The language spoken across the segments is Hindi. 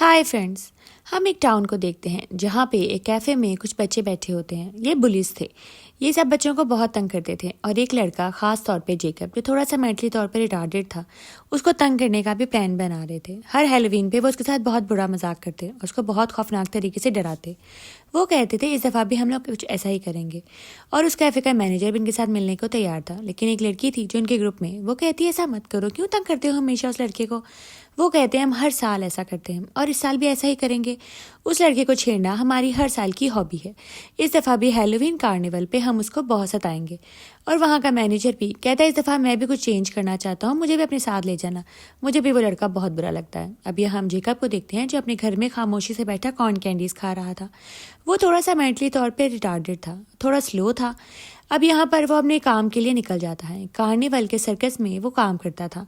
Hi friends. हम एक टाउन को देखते हैं जहाँ पे एक कैफ़े में कुछ बच्चे बैठे होते हैं। ये बुलीज थे। ये सब बच्चों को बहुत तंग करते थे और एक लड़का, खास तौर पे जेकब, जो थोड़ा सा मेंटली तौर पे रिटार्डेड था, उसको तंग करने का भी प्लान बना रहे थे। हर हैलोवीन पे वो उसके साथ बहुत बुरा मजाक करते और उसको बहुत खौफनाक तरीके से डराते। वो कहते थे इस दफ़ा भी हम लोग कुछ ऐसा ही करेंगे। और उस कैफ़े का मैनेजर भी इनके साथ मिलने को तैयार था, लेकिन एक लड़की थी जो उनके ग्रुप में, वो कहती है ऐसा मत करो, क्यों तंग करते हो हमेशा उस लड़के को। वो कहते हैं हम हर साल ऐसा करते हैं और इस साल भी ऐसा ही करेंगे। उस लड़के को छेड़ना हमारी हर साल की हॉबी है। इस दफ़ा भी हैलोवीन कार्निवल पे हम उसको बहुत सताएंगे। और वहाँ का मैनेजर भी कहता है इस दफ़ा मैं भी कुछ चेंज करना चाहता हूँ, मुझे भी अपने साथ ले जाना। मुझे भी वो लड़का बहुत बुरा लगता है। अब यहाँ हम जेकब को देखते हैं जो अपने घर में खामोशी से बैठा कॉर्न कैंडीज खा रहा था। वो थोड़ा सा मेंटली तौर पे रिटार्डेड था, थोड़ा स्लो था। अब यहाँ पर वो अपने काम के लिए निकल जाता है। कार्निवल के सर्कस में वो काम करता था।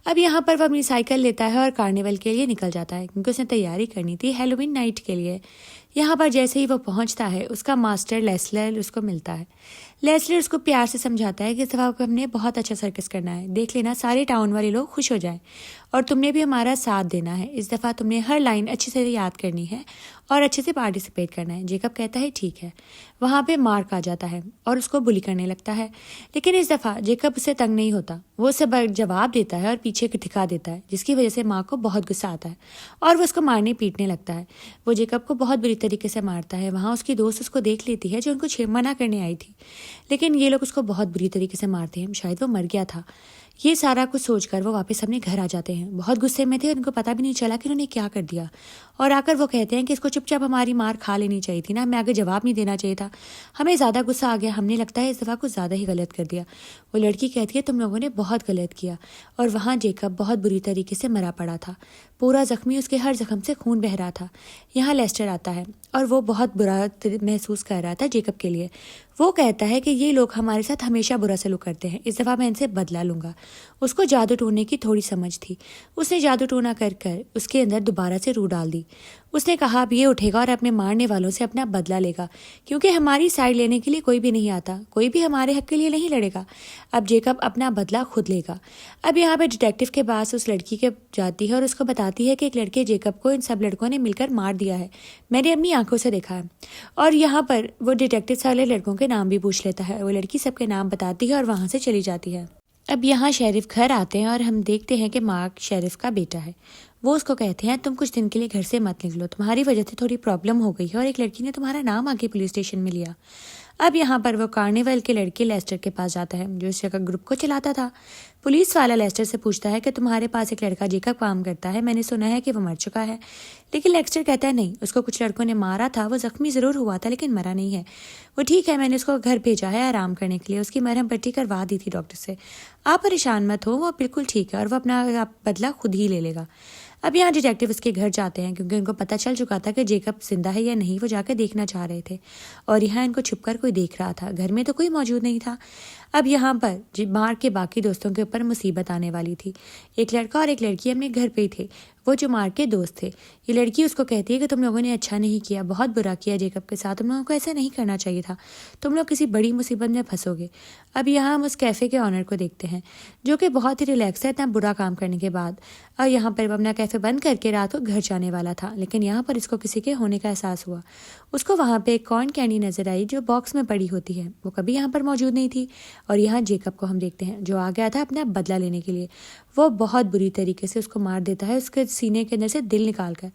अब यहाँ पर वो अपनी साइकिल लेता है और कार्निवल के लिए निकल जाता है, क्योंकि उसने तैयारी करनी थी हैलोवीन नाइट के लिए। यहाँ पर जैसे ही वो पहुँचता है, उसका मास्टर लेस्लर उसको मिलता है। लेस्लर उसको प्यार से समझाता है कि इस दफ़ा हमने बहुत अच्छा सर्कस करना है, देख लेना सारे टाउन वाले लोग खुश हो जाएं और तुमने भी हमारा साथ देना है। इस दफ़ा तुमने हर लाइन अच्छे से याद करनी है और अच्छे से पार्टिसिपेट करना है। जेकब कहता है ठीक है। वहाँ पे मार्क आ जाता है और उसको बुली करने लगता है, लेकिन इस दफ़ा जेकब उससे तंग नहीं होता। वो उसे जवाब देता है और पीछे दिखा देता है, जिसकी वजह से माँ को बहुत गुस्सा आता है और वो उसको मारने पीटने लगता है। वो जेकब को बहुत बुरी तरीके से मारता है। वहाँ उसकी दोस्त उसको देख लेती है जो उनको मना करने आई थी, लेकिन ये लोग उसको बहुत बुरी तरीके से मारते हैं। शायद वो मर गया था। ये सारा कुछ सोचकर वो वापस अपने घर आ जाते हैं। बहुत गुस्से में थे, उनको पता भी नहीं चला कि उन्होंने क्या कर दिया। और आकर वो कहते हैं कि इसको चुपचाप हमारी मार खा लेनी चाहिए थी ना, हमें आगे जवाब नहीं देना चाहिए था। हमें ज़्यादा गुस्सा आ गया, हमने लगता है इस दफ़ा कुछ ज़्यादा ही गलत कर दिया। वो लड़की कहती है तुम लोगों ने बहुत गलत किया। और वहाँ जेकब बहुत बुरी तरीके से मरा पड़ा था, पूरा जख्मी, उसके हर जख्म से खून बह रहा था। यहाँ लेस्टर आता है और वो बहुत बुरा महसूस कर रहा था जेकब के लिए। वो कहता है कि ये लोग हमारे साथ हमेशा बुरा सलूक करते हैं, इस दफ़ा मैं इनसे बदला लूँगा। उसको जादू टोने की थोड़ी समझ थी। उसने जादू टोना कर कर उसके अंदर दोबारा से रूह डाल दी। उसने कहा अब ये उठेगा और अपने मारने वालों से अपना बदला लेगा, क्योंकि हमारी साइड लेने के लिए कोई भी नहीं आता, कोई भी हमारे हक के लिए नहीं लड़ेगा। अब जेकब अपना बदला खुद लेगा। अब यहाँ पे डिटेक्टिव के पास उस लड़की के जाती है और उसको बताती है कि एक लड़के जेकब को इन सब लड़कों ने मिलकर मार दिया है, मैंने अपनी आंखों से देखा है। और यहाँ पर वो डिटेक्टिव सारे लड़कों के नाम भी पूछ लेता है। वो लड़की सबके नाम बताती है और वहाँ से चली जाती है। अब यहाँ शेरिफ घर आते हैं और हम देखते हैं कि मार्क शेरिफ का बेटा है। वो उसको कहते हैं तुम कुछ दिन के लिए घर से मत निकलो, तुम्हारी वजह से थोड़ी प्रॉब्लम हो गई है और एक लड़की ने तुम्हारा नाम आके पुलिस स्टेशन में लिया। अब यहाँ पर वो कार्निवल के लड़के लेस्टर के पास जाता है, जो इस जगह ग्रुप को चलाता था। पुलिस वाला लेस्टर से पूछता है कि तुम्हारे पास एक लड़का जेकब काम करता है, मैंने सुना है कि वो मर चुका है। लेकिन लेस्टर कहता है नहीं, उसको कुछ लड़कों ने मारा था, वो जख्मी ज़रूर हुआ था लेकिन मरा नहीं है। वो ठीक है, मैंने उसको घर भेजा है आराम करने के लिए, उसकी मरहम पट्टी करवा दी थी डॉक्टर से। आप परेशान मत हो, वो बिल्कुल ठीक है और वो अपना बदला खुद ही ले लेगा। अब यहाँ डिटेक्टिव उसके घर जाते हैं, क्योंकि उनको पता चल चुका था कि जेकब जिंदा है या नहीं, वो जाकर देखना चाह रहे थे। और यहाँ इनको छुपकर कोई देख रहा था, घर में तो कोई मौजूद नहीं था। अब यहाँ पर मार्क के बाकी दोस्तों के ऊपर मुसीबत आने वाली थी। एक लड़का और एक लड़की अपने घर पे ही थे, वो जो मार्क के दोस्त थे। ये लड़की उसको कहती है कि तुम लोगों ने अच्छा नहीं किया, बहुत बुरा किया जेकब के साथ, तुम लोगों को ऐसा नहीं करना चाहिए था, तुम लोग किसी बड़ी मुसीबत में फंसोगे। अब यहाँ हम उस कैफ़े के ऑनर को देखते हैं, जो कि बहुत ही रिलैक्स है इतना बुरा काम करने के बाद। और यहाँ पर वो अपना कैफ़े बंद करके रात को घर जाने वाला था, लेकिन यहाँ पर इसको किसी के होने का एहसास हुआ। उसको वहाँ पे एक कॉर्न कैंडी नजर आई जो बॉक्स में पड़ी होती है, वो कभी यहाँ पर मौजूद नहीं थी। और यहाँ जेकब को हम देखते हैं जो आ गया था अपना बदला लेने के लिए। वो बहुत बुरी तरीके से उसको मार देता है, उसके सीने के अंदर से दिल निकाल कर।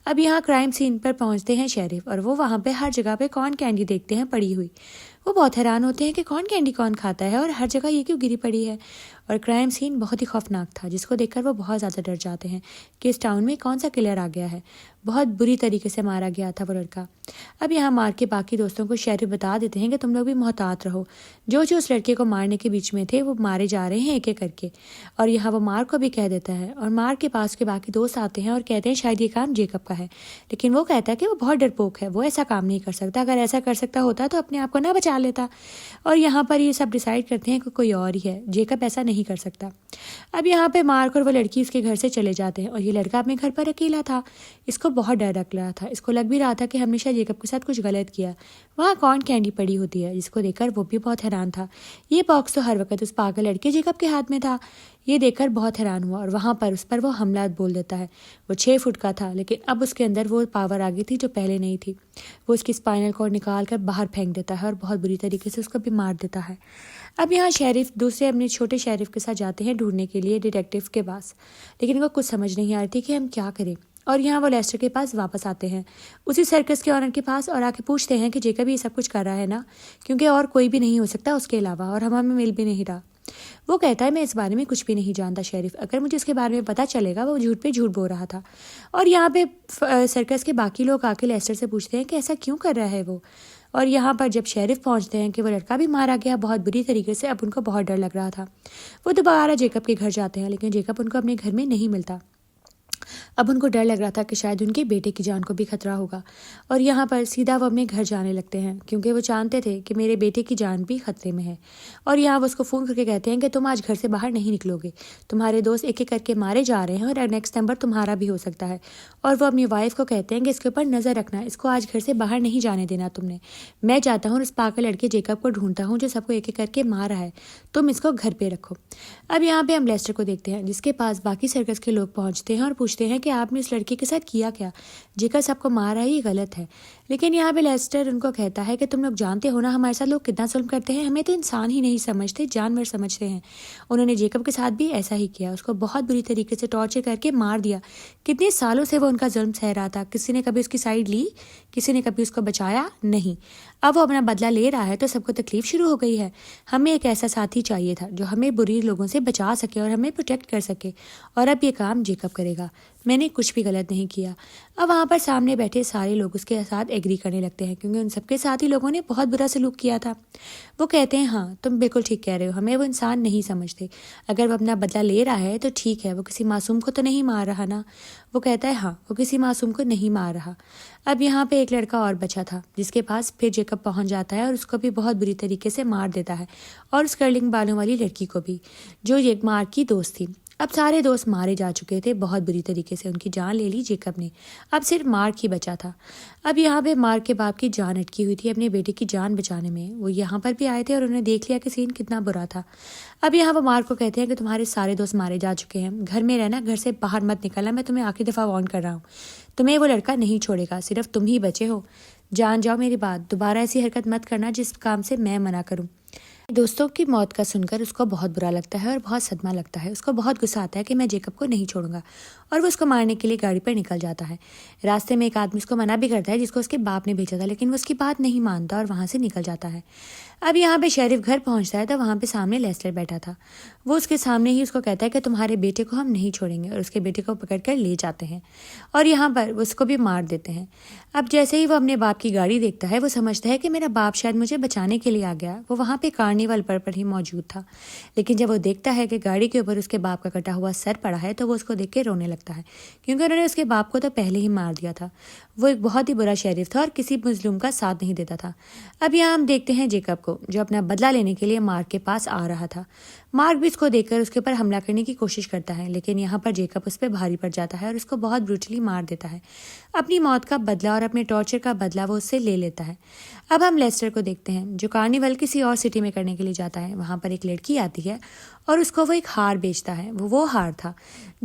अब यहाँ क्राइम सीन पर पहुँचते हैं शेरिफ, और वो वहाँ पे हर जगह पे कॉर्न कैंडी देखते हैं पड़ी हुई। वो बहुत हैरान होते हैं कि कॉर्न कैंडी कौन खाता है और हर जगह ये क्यों गिरी पड़ी है। और क्राइम सीन बहुत ही खौफनाक था, जिसको देखकर वो बहुत ज़्यादा डर जाते हैं कि इस टाउन में कौन सा किलर आ गया है। बहुत बुरी तरीके से मारा गया था वो लड़का। अब यहाँ मार्क के बाकी दोस्तों को शेरिफ बता देते हैं कि तुम लोग भी मोहतात रहो, जो जो उस लड़के को मारने के बीच में थे वो मारे जा रहे हैं एक एक करके। और यहाँ वो मार्क को भी कह देता है, और मार्क के पास के बाकी दोस्त आते हैं और कहते हैं शायद ये काम जेकब का है, लेकिन वो कहता है कि वो बहुत डरपोक है, वो ऐसा काम नहीं कर सकता, अगर ऐसा कर सकता होता तो अपने आप को ना बचा लेता। और यहाँ पर ये सब डिसाइड करते हैं कि कोई और ही है, जेकब ऐसा नहीं कर सकता। अब यहाँ पे मार्क और वो लड़की उसके घर से चले जाते हैं, और ये लड़का अपने घर पर अकेला था। इसको बहुत डर लग रहा था, इसको लग भी रहा था कि हमने शायद जेकब के साथ कुछ गलत किया। वहाँ कॉर्न कैंडी पड़ी होती है, जिसको देखकर वो भी बहुत हैरान था। ये बॉक्स तो हर वक्त उस पागल लड़के जेकब के हाथ में था। ये देखकर बहुत हैरान हुआ और वहाँ पर उस पर वो हमला बोल देता है। वो 6 फुट का था, लेकिन अब उसके अंदर वो पावर आ गई थी जो पहले नहीं थी। वो उसकी स्पाइनल कॉर्ड निकाल कर बाहर फेंक देता है और बहुत बुरी तरीके से उसको भी मार देता है। अब यहाँ शेरिफ दूसरे अपने छोटे शेरिफ के साथ जाते हैं ढूंढने के लिए डिटेक्टिव के पास, लेकिन इनको कुछ समझ नहीं आ रही थी कि हम क्या करें। और यहाँ वो लेस्टर के पास वापस आते हैं, उसी सर्कस के ऑनर के पास, और आके पूछते हैं कि जेकब ये सब कुछ कर रहा है ना, क्योंकि और कोई भी नहीं हो सकता उसके अलावा, और हमें मिल भी नहीं रहा। वो कहता है मैं इस बारे में कुछ भी नहीं जानता शेरिफ, अगर मुझे इसके बारे में पता चलेगा वो झूठ पे झूठ बोल रहा था। और यहाँ पे सर्कस के बाकी लोग आके लेस्टर से पूछते हैं कि ऐसा क्यों कर रहा है वो। और यहाँ पर जब शेरिफ पहुँचते हैं कि वो लड़का भी मारा गया बहुत बुरी तरीके से, अब उनको बहुत डर लग रहा था। वो दोबारा जेकब के घर जाते हैं, लेकिन जेकब उनको अपने घर में नहीं मिलता। अब उनको डर लग रहा था कि शायद उनके बेटे की जान को भी खतरा होगा, और यहाँ पर सीधा वो अपने घर जाने लगते हैं, क्योंकि वो जानते थे कि मेरे बेटे की जान भी खतरे में है। और यहाँ वो उसको फ़ोन करके कहते हैं कि तुम आज घर से बाहर नहीं निकलोगे, तुम्हारे दोस्त एक एक करके मारे जा रहे हैं और नेक्स्ट नंबर तुम्हारा भी हो सकता है। और वो अपनी वाइफ को कहते हैं कि इसके ऊपर नज़र रखना, इसको आज घर से बाहर नहीं जाने देना तुमने। मैं जाता हूँ उस पागल लड़के जेकब को ढूंढता हूँ जो सबको एक एक करके मार रहा है, तुम इसको घर पे रखो। अब यहाँ पे हम लेस्टर को देखते हैं, जिसके पास बाकी सर्कस के लोग पहुँचते हैं और पूछते हैं कि आपने इस लड़के के साथ किया क्या, जेकब सबको मार रहा है, ये गलत है। लेकिन यहाँ पे लेस्टर उनको कहता है कि तुम लोग जानते हो ना हमारे साथ लोग कितना जुल्म करते हैं, हमें तो इंसान ही नहीं समझते, जानवर समझते हैं। उन्होंने जेकब के साथ भी ऐसा ही किया, उसको बहुत बुरी तरीके से टॉर्चर करके मार दिया। कितने सालों से वो उनका जुल्म सह रहा था, किसी ने कभी उसकी साइड ली, किसी ने कभी उसको बचाया नहीं। अब वो अपना बदला ले रहा है तो सबको तकलीफ शुरू हो गई है। हमें एक ऐसा साथी चाहिए था जो हमें बुरी लोगों से बचा सके और हमें प्रोटेक्ट कर सके, और अब ये काम जेकब करेगा। मैंने कुछ भी गलत नहीं किया। अब वहाँ पर सामने बैठे सारे लोग उसके साथ एग्री करने लगते हैं, क्योंकि उन सबके साथ ही लोगों ने बहुत बुरा सलूक किया था। वो कहते हैं हाँ तुम बिल्कुल ठीक कह रहे हो, हमें वो इंसान नहीं समझते। अगर वो अपना बदला ले रहा है तो ठीक है, वो किसी मासूम को तो नहीं मार रहा ना। वो कहता है हाँ वो किसी मासूम को नहीं मार रहा। अब यहाँ पे एक लड़का और बचा था, जिसके पास फिर जेकब पहुँच जाता है और उसको भी बहुत बुरी तरीके से मार देता है, और उस कर्लिंग बालों वाली लड़की को भी, जो ये मार्क की दोस्त थी। अब सारे दोस्त मारे जा चुके थे, बहुत बुरी तरीके से उनकी जान ले ली जेकब ने। अब सिर्फ मार्क ही बचा था। अब यहाँ पे मार्क के बाप की जान अटकी हुई थी अपने बेटे की जान बचाने में। वो यहाँ पर भी आए थे और उन्होंने देख लिया कि सीन कितना बुरा था। अब यहाँ वो मार्क को कहते हैं कि तुम्हारे सारे दोस्त मारे जा चुके हैं, घर में रहना, घर से बाहर मत निकलना, मैं तुम्हें आखिरी दफ़ा वार्न कर रहा हूँ, तुम्हें वो लड़का नहीं छोड़ेगा, सिर्फ तुम ही बचे हो। जान जाओ मेरी बात, दोबारा ऐसी हरकत मत करना जिस काम से मैं मना करूँ। दोस्तों की मौत का सुनकर उसको बहुत बुरा लगता है और बहुत सदमा लगता है। उसको बहुत गुस्सा आता है कि मैं जेकब को नहीं छोड़ूंगा, और वो उसको मारने के लिए गाड़ी पर निकल जाता है। रास्ते में एक आदमी उसको मना भी करता है, जिसको उसके बाप ने भेजा था, लेकिन वो उसकी बात नहीं मानता और वहाँ से निकल जाता है। अब यहाँ पे शेरिफ घर पहुँचता है तो वहाँ पे सामने लेस्टर बैठा था। वो उसके सामने ही उसको कहता है कि तुम्हारे बेटे को हम नहीं छोड़ेंगे, और उसके बेटे को पकड़ कर ले जाते हैं और यहाँ पर उसको भी मार देते हैं। अब जैसे ही वो अपने बाप की गाड़ी देखता है, वो समझता है कि मेरा बाप शायद मुझे बचाने के लिए आ गया। वो वहाँ पे कार्निवल पर ही मौजूद था, लेकिन जब वो देखता है कि गाड़ी के ऊपर उसके बाप का कटा हुआ सर पड़ा है, तो वो उसको देख के रोने लगता है, क्योंकि उन्होंने उसके बाप को तो पहले ही मार दिया था। वो एक बहुत ही बुरा शेरिफ था और किसी मजलूम का साथ नहीं देता था। अब यहाँ हम देखते हैं जेकब को, जो अपना बदला लेने के लिए मार्क के पास आ रहा था। मार्क भी इसको देखकर उसके ऊपर हमला करने की कोशिश करता है, लेकिन यहाँ पर जेकब उस पर भारी पड़ जाता है और उसको बहुत ब्रूटली मार देता है। अपनी मौत का बदला और अपने टॉर्चर का बदला वो उससे ले लेता है। अब हम लेस्टर को देखते हैं, जो कार्निवल किसी और सिटी में करने के लिए जाता है। वहाँ पर एक लड़की आती है और उसको वो एक हार बेचता है। वो हार था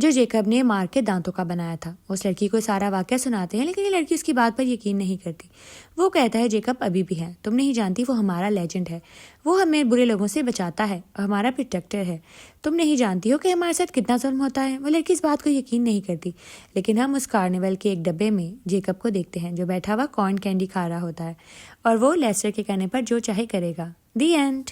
जो जेकब ने मार्क के दांतों का बनाया था। उस लड़की को सारा वाकया सुनाते हैं, लेकिन ये लड़की उसकी बात पर यकीन नहीं करती। वो कहता है जेकब अभी भी है, तुम नहीं जानती, वो हमारा लेजेंड है, वो हमें बुरे लोगों से बचाता है, हमारा प्रोटेक्टर है। तुम नहीं जानती हो कि हमारे साथ कितना जुल्म होता है। वो लड़की इस बात को यकीन नहीं करती, लेकिन हम उस कार्निवल के एक डब्बे में जेकब को देखते हैं, जो बैठा हुआ कॉर्न कैंडी खा रहा होता है, और वो लेस्टर के कहने पर जो चाहे करेगा। दी एंड।